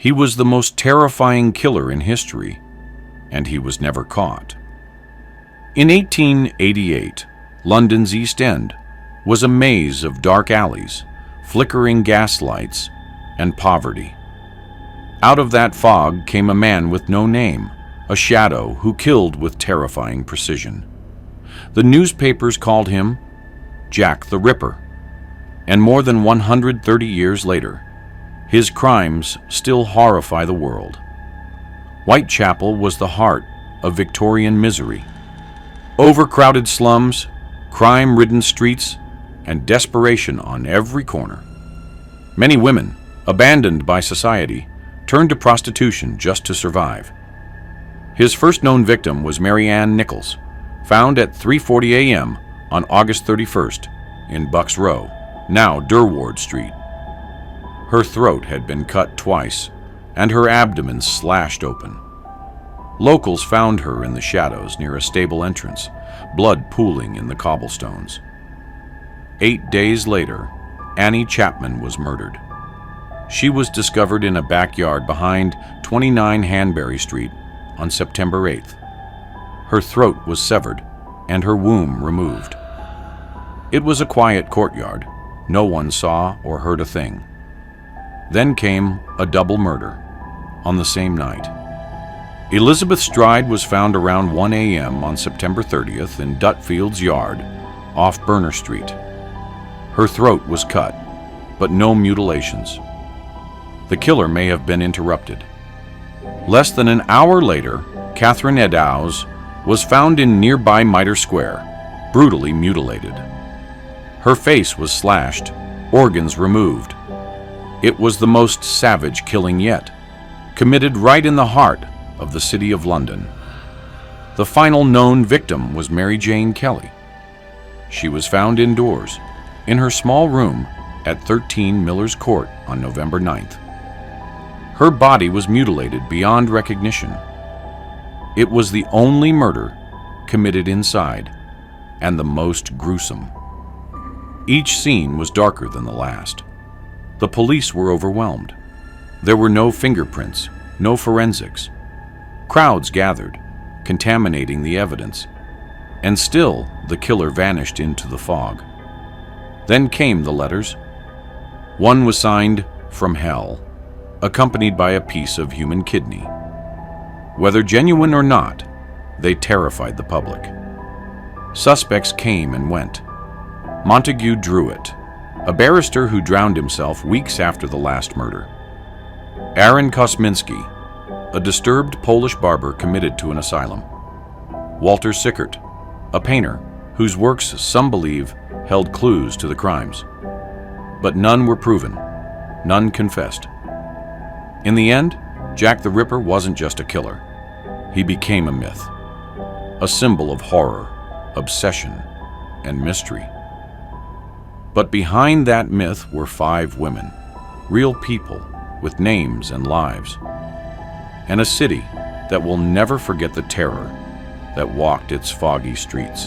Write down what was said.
He was the most terrifying killer in history, and he was never caught. In 1888, London's East End was a maze of dark alleys, flickering gas lights, and poverty. Out of that fog came a man with no name, a shadow who killed with terrifying precision. The newspapers called him Jack the Ripper, and more than 130 years later, his crimes still horrify the world. Whitechapel was the heart of Victorian misery. Overcrowded slums, crime-ridden streets, and desperation on every corner. Many women, abandoned by society, turned to prostitution just to survive. His first known victim was Mary Ann Nichols, found at 3:40 a.m. on August 31st in Bucks Row, now Durward Street. Her throat had been cut twice, and her abdomen slashed open. Locals found her in the shadows near a stable entrance, blood pooling in the cobblestones. 8 days later, Annie Chapman was murdered. She was discovered in a backyard behind 29 Hanbury Street on September 8th. Her throat was severed and her womb removed. It was a quiet courtyard. No one saw or heard a thing. Then came a double murder on the same night. Elizabeth Stride was found around 1 a.m. on September 30th in Dutfield's yard off Burner Street. Her throat was cut, but no mutilations. The killer may have been interrupted. Less than an hour later, Catherine Eddowes was found in nearby Mitre Square, brutally mutilated. Her face was slashed, organs removed. It was the most savage killing yet, committed right in the heart of the City of London. The final known victim was Mary Jane Kelly. She was found indoors, in her small room at 13 Miller's Court on November 9th. Her body was mutilated beyond recognition. It was the only murder committed inside, and the most gruesome. Each scene was darker than the last. The police were overwhelmed. There were no fingerprints, no forensics. Crowds gathered, contaminating the evidence, and still the killer vanished into the fog. Then came the letters. One was signed "From Hell," accompanied by a piece of human kidney. Whether genuine or not, they terrified the public. Suspects came and went. Montague Druitt, a barrister who drowned himself weeks after the last murder. Aaron Kosminski, a disturbed Polish barber committed to an asylum. Walter Sickert, a painter whose works some believe held clues to the crimes. But none were proven, none confessed. In the end, Jack the Ripper wasn't just a killer. He became a myth, a symbol of horror, obsession, and mystery. But behind that myth were 5 women, real people with names and lives, and a city that will never forget the terror that walked its foggy streets.